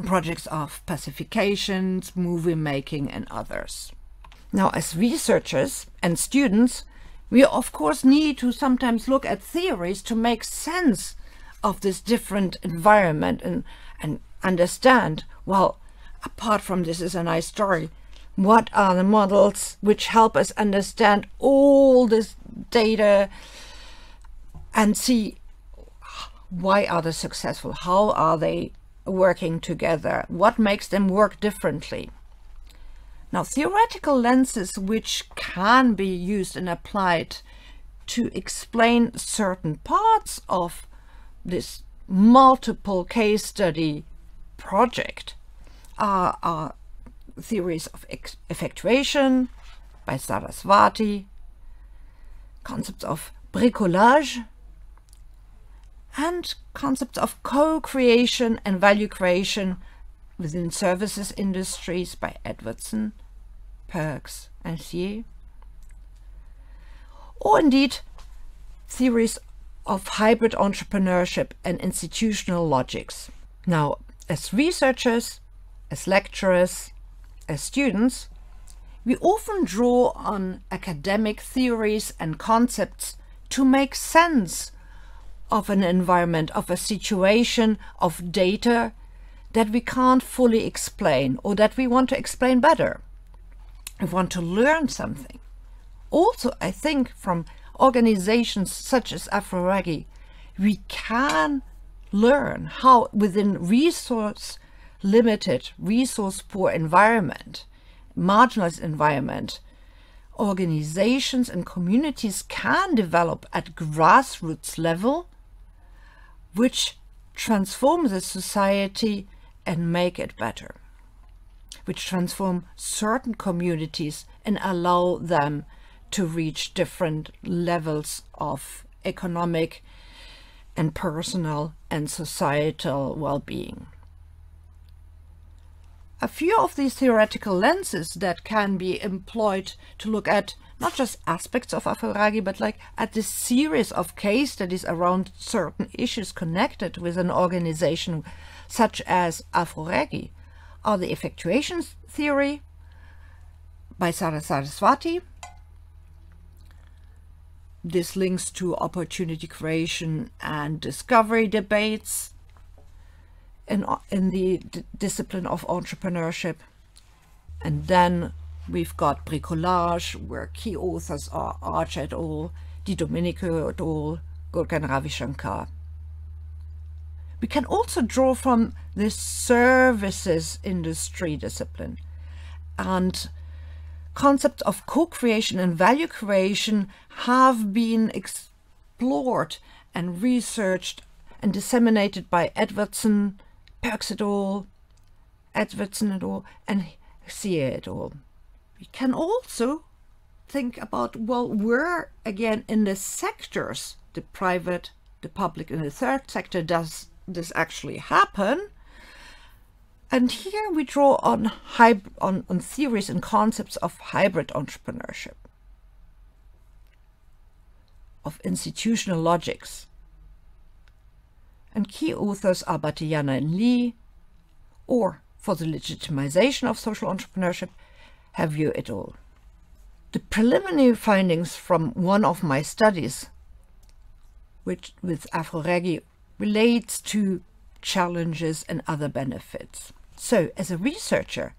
projects of pacifications, movie making, and others. Now, as researchers and students, we of course need to sometimes look at theories to make sense of this different environment and understand, well, apart from this is a nice story, what are the models which help us understand all this data and see why are they successful, how are they working together, what makes them work differently. Now, theoretical lenses which can be used and applied to explain certain parts of this multiple case study project are theories of effectuation by Saraswati, concepts of bricolage, and concepts of co-creation and value creation within services industries by Edwardson, Perks, and Thier, or indeed theories of hybrid entrepreneurship and institutional logics. Now, as researchers, as lecturers, as students, we often draw on academic theories and concepts to make sense of an environment, of a situation, of data that we can't fully explain or that we want to explain better. We want to learn something. Also, I think from organizations such as Afro-Regi, we can learn how within resource-limited, resource-poor environment, marginalized environment, organizations and communities can develop at grassroots level, which transform the society and make it better, which transform certain communities and allow them to reach different levels of economic and personal and societal well-being. A few of these theoretical lenses that can be employed to look at not just aspects of Afro-Regi, but like at this series of case studies around certain issues connected with an organization such as Afro-Regi are the effectuation theory by Saraswati. This links to opportunity creation and discovery debates in the discipline of entrepreneurship. And then we've got bricolage, where key authors are Arch et al., Di Domenico et al., Gurkan Ravi Shankar. We can also draw from the services industry discipline, and concepts of co-creation and value creation have been explored and researched and disseminated by Edwardson, Perks et al., Edwardson et al., and Thier et al. We can also think about, well, where again in the sectors, the private, the public, and the third sector, does this actually happen? And here we draw on theories and concepts of hybrid entrepreneurship, of institutional logics. And key authors are Batiyana and Lee, or for the legitimization of social entrepreneurship, Havio et al. The preliminary findings from one of my studies, which with Afro-Regi relates to challenges and other benefits. So as a researcher,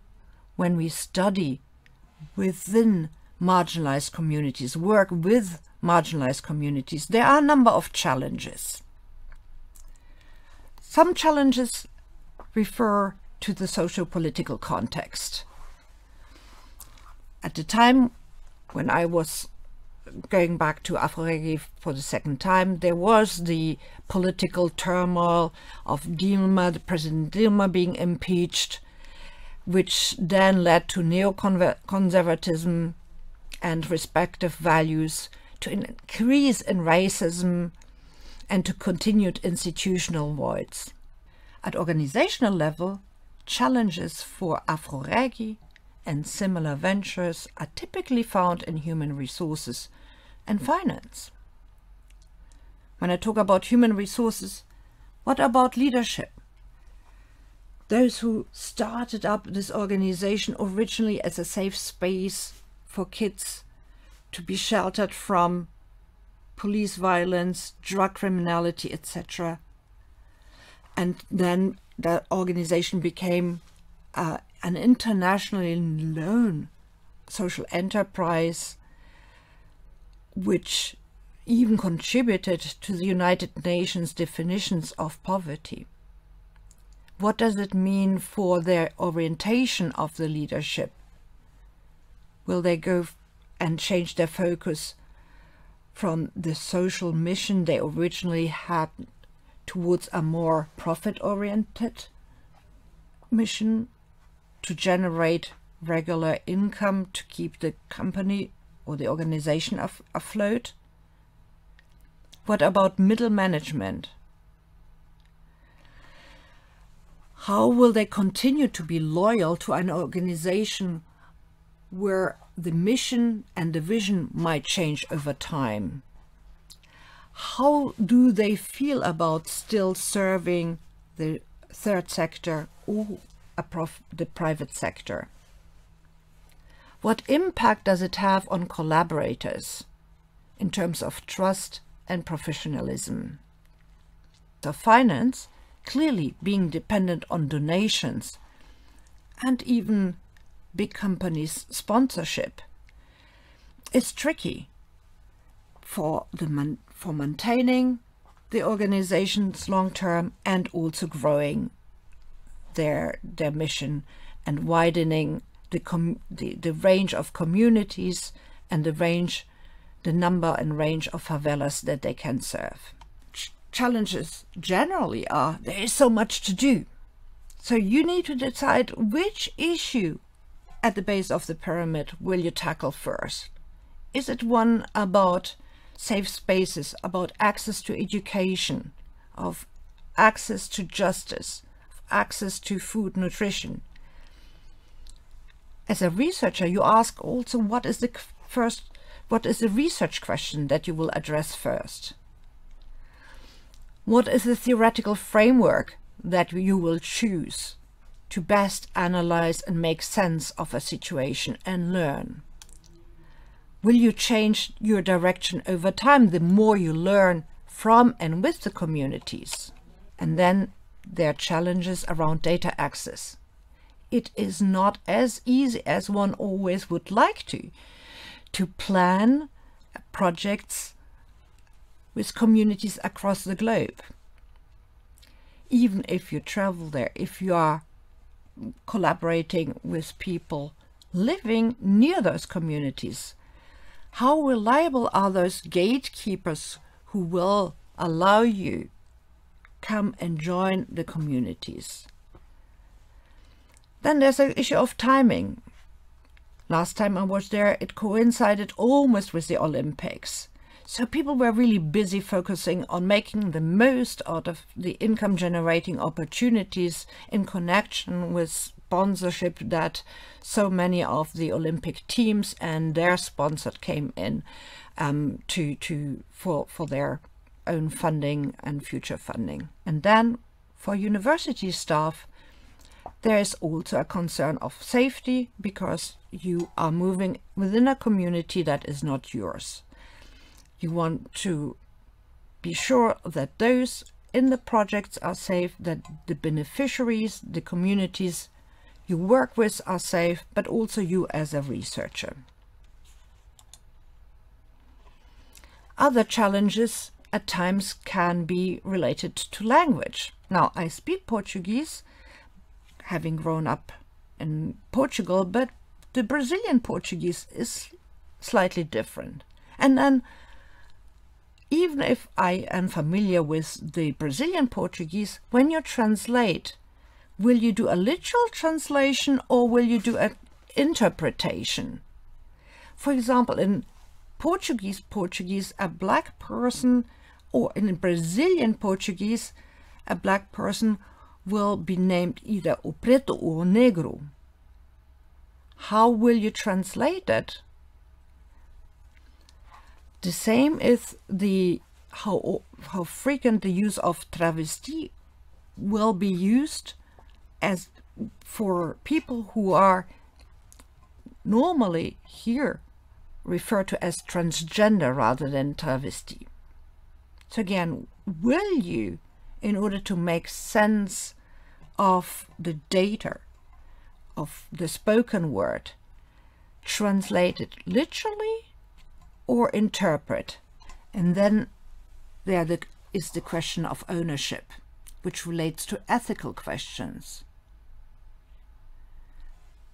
when we study within marginalized communities, work with marginalized communities, there are a number of challenges. Some challenges refer to the socio-political context. At the time when I was going back to Afro-Regi for the second time, there was the political turmoil of Dilma, President Dilma being impeached, which then led to neoconservatism and respective values, to an increase in racism and to continued institutional voids. At organizational level, challenges for Afro-Regi and similar ventures are typically found in human resources and finance. When I talk about human resources, what about leadership? Those who started up this organization originally as a safe space for kids to be sheltered from police violence, drug criminality, etc. And then the organization became an internationally known social enterprise, which even contributed to the United Nations definitions of poverty. What does it mean for their orientation of the leadership? Will they go and change their focus from the social mission they originally had towards a more profit-oriented mission to generate regular income to keep the company or the organization afloat? What about middle management? How will they continue to be loyal to an organization where the mission and the vision might change over time? How do they feel about still serving the third sector or the private sector? What impact does it have on collaborators in terms of trust and professionalism? So finance, clearly being dependent on donations and even big companies' sponsorship, is tricky for maintaining the organizations long term and also growing their mission and widening the range of communities and the number and range of favelas that they can serve. Challenges generally are there is so much to do. So you need to decide which issue at the base of the pyramid will you tackle first. Is it one about safe spaces, about access to education, of access to justice, of access to food, nutrition? As a researcher, you ask also what is the research question that you will address first? What is the theoretical framework that you will choose to best analyze and make sense of a situation and learn? Will you change your direction over time the more you learn from and with the communities? And then there are challenges around data access. It is not as easy as one always would like to plan projects with communities across the globe. Even if you travel there, if you are collaborating with people living near those communities, how reliable are those gatekeepers who will allow you come and join the communities? Then there's the issue of timing. Last time I was there, it coincided almost with the Olympics. So people were really busy focusing on making the most out of the income generating opportunities in connection with sponsorship that so many of the Olympic teams and their sponsors came in for their own funding and future funding. And then for university staff, there is also a concern of safety because you are moving within a community that is not yours. You want to be sure that those in the projects are safe, that the beneficiaries, the communities you work with are safe, but also you as a researcher. Other challenges at times can be related to language. Now, I speak Portuguese, having grown up in Portugal, but the Brazilian Portuguese is slightly different. And then, even if I am familiar with the Brazilian Portuguese, when you translate, will you do a literal translation or will you do an interpretation? For example, in Portuguese, a black person, or in Brazilian Portuguese, a black person will be named either o preto or o negro. How will you translate it? The same is how frequent the use of travesti will be used as for people who are normally here referred to as transgender rather than travesti. So again, will you, in order to make sense of the data, of the spoken word, translate it literally or interpret? And then there is the question of ownership, which relates to ethical questions.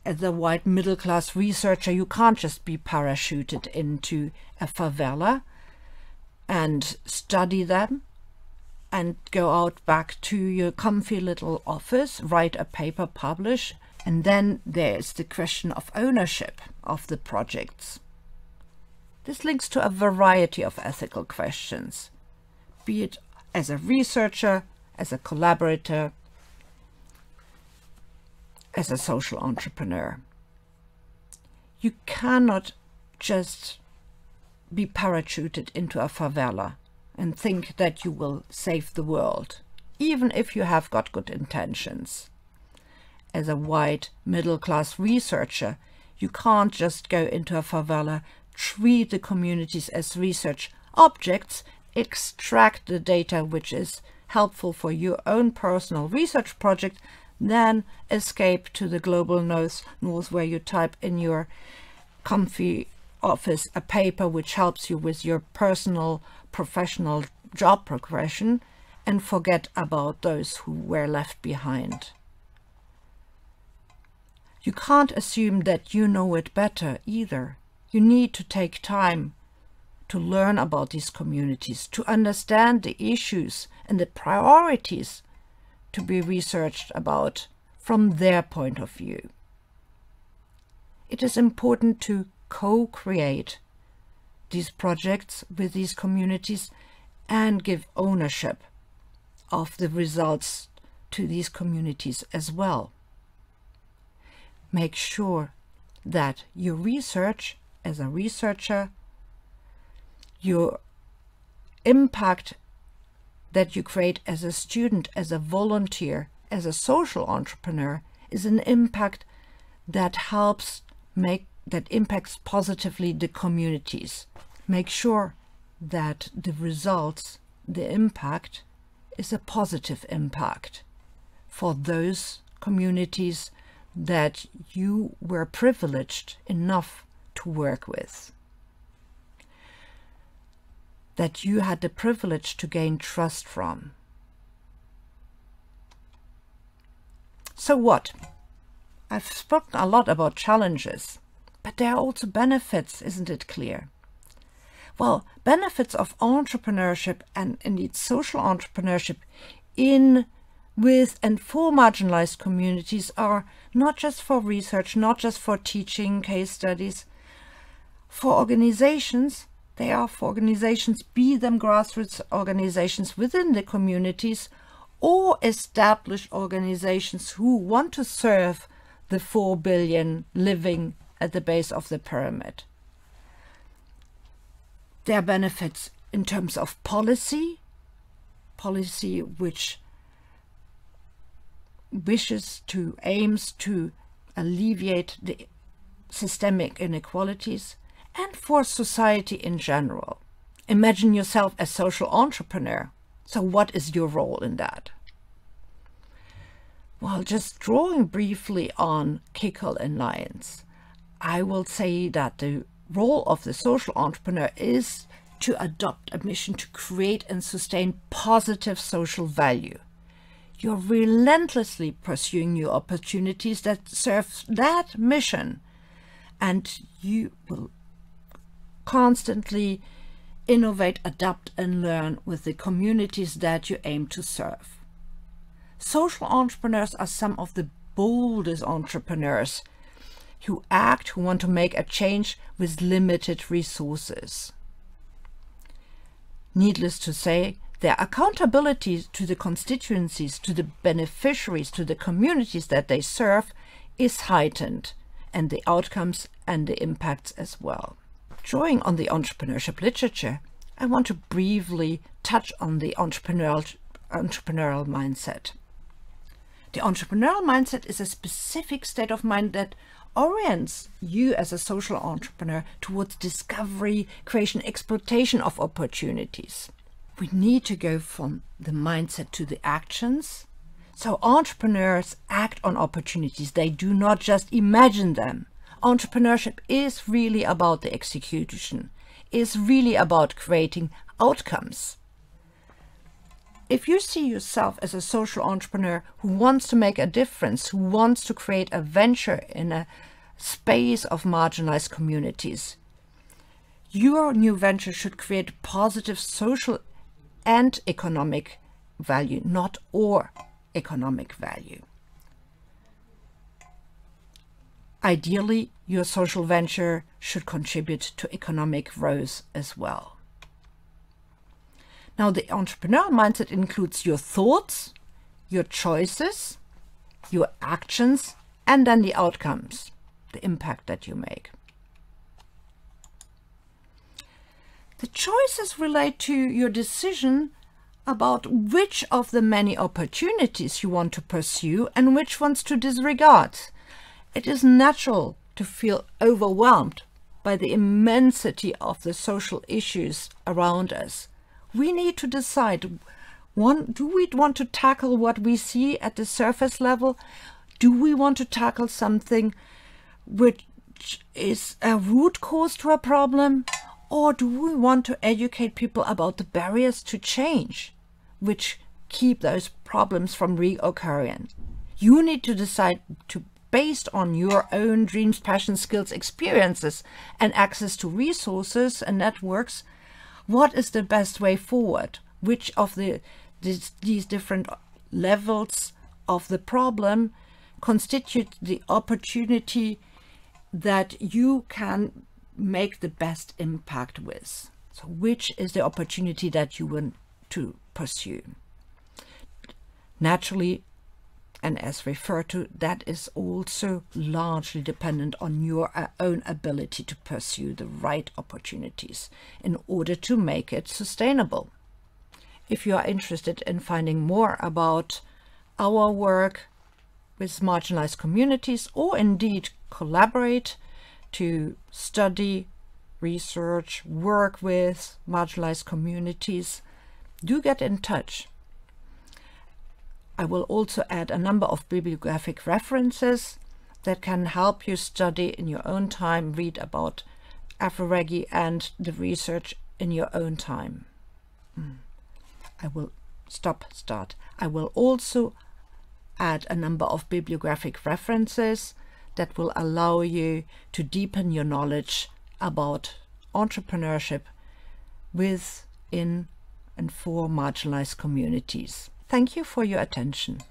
As a white middle-class researcher, you can't just be parachuted into a favela and study them and go out back to your comfy little office, write a paper, publish, and then there's the question of ownership of the projects. This links to a variety of ethical questions, be it as a researcher, as a collaborator, as a social entrepreneur. You cannot just be parachuted into a favela and think that you will save the world, even if you have got good intentions. As a white middle-class researcher, you can't just go into a favela, treat the communities as research objects, extract the data which is helpful for your own personal research project, then escape to the global north where you type in your comfy office a paper which helps you with your personal professional job progression, and forget about those who were left behind. You can't assume that you know it better either. You need to take time to learn about these communities, to understand the issues and the priorities to be researched about from their point of view. It is important to co-create these projects with these communities and give ownership of the results to these communities as well. Make sure that your research as a researcher, your impact that you create as a student, as a volunteer, as a social entrepreneur, is an impact that impacts positively the communities. Make sure that the results, the impact, is a positive impact for those communities that you were privileged enough to work with, that you had the privilege to gain trust from. So what? I've spoken a lot about challenges, but there are also benefits, isn't it clear? Well, benefits of entrepreneurship, and indeed social entrepreneurship, in, with and for marginalized communities are not just for research, not just for teaching case studies. For organizations, they are for organizations, be them grassroots organizations within the communities or established organizations who want to serve the 4 billion living at the base of the pyramid. There are benefits in terms of policy which aims to alleviate the systemic inequalities, and for society in general. Imagine yourself as social entrepreneur. So what is your role in that? Well, just drawing briefly on Kickle and Lyons, I will say that the role of the social entrepreneur is to adopt a mission to create and sustain positive social value. You're relentlessly pursuing new opportunities that serve that mission, and you will constantly innovate, adapt, and learn with the communities that you aim to serve. Social entrepreneurs are some of the boldest entrepreneurs who act, who want to make a change with limited resources. Needless to say, their accountability to the constituencies, to the beneficiaries, to the communities that they serve is heightened, and the outcomes and the impacts as well. Drawing on the entrepreneurship literature, I want to briefly touch on the entrepreneurial mindset. The entrepreneurial mindset is a specific state of mind that orients you as a social entrepreneur towards discovery, creation, exploitation of opportunities. We need to go from the mindset to the actions. So entrepreneurs act on opportunities. They do not just imagine them. Entrepreneurship is really about the execution, is really about creating outcomes. If you see yourself as a social entrepreneur who wants to make a difference, who wants to create a venture in a space of marginalized communities, your new venture should create positive social and economic value, not or economic value. Ideally, your social venture should contribute to economic growth as well. Now, the entrepreneurial mindset includes your thoughts, your choices, your actions, and then the outcomes, the impact that you make. The choices relate to your decision about which of the many opportunities you want to pursue and which ones to disregard. It is natural to feel overwhelmed by the immensity of the social issues around us. We need to decide, do we want to tackle what we see at the surface level? Do we want to tackle something which is a root cause to a problem? Or do we want to educate people about the barriers to change, which keep those problems from reoccurring? You need to decide based on your own dreams, passions, skills, experiences, and access to resources and networks, what is the best way forward? Which of these different levels of the problem constitute the opportunity that you can make the best impact with? So which is the opportunity that you want to pursue? Naturally, and as referred to, that is also largely dependent on your own ability to pursue the right opportunities in order to make it sustainable. If you are interested in finding more about our work with marginalized communities, or indeed collaborate to study, research, work with marginalized communities, do get in touch. I will also add a number of bibliographic references that can help you study in your own time, read about Afro-Regi and the research in your own time. I will start. I will also add a number of bibliographic references that will allow you to deepen your knowledge about entrepreneurship within and for marginalized communities. Thank you for your attention.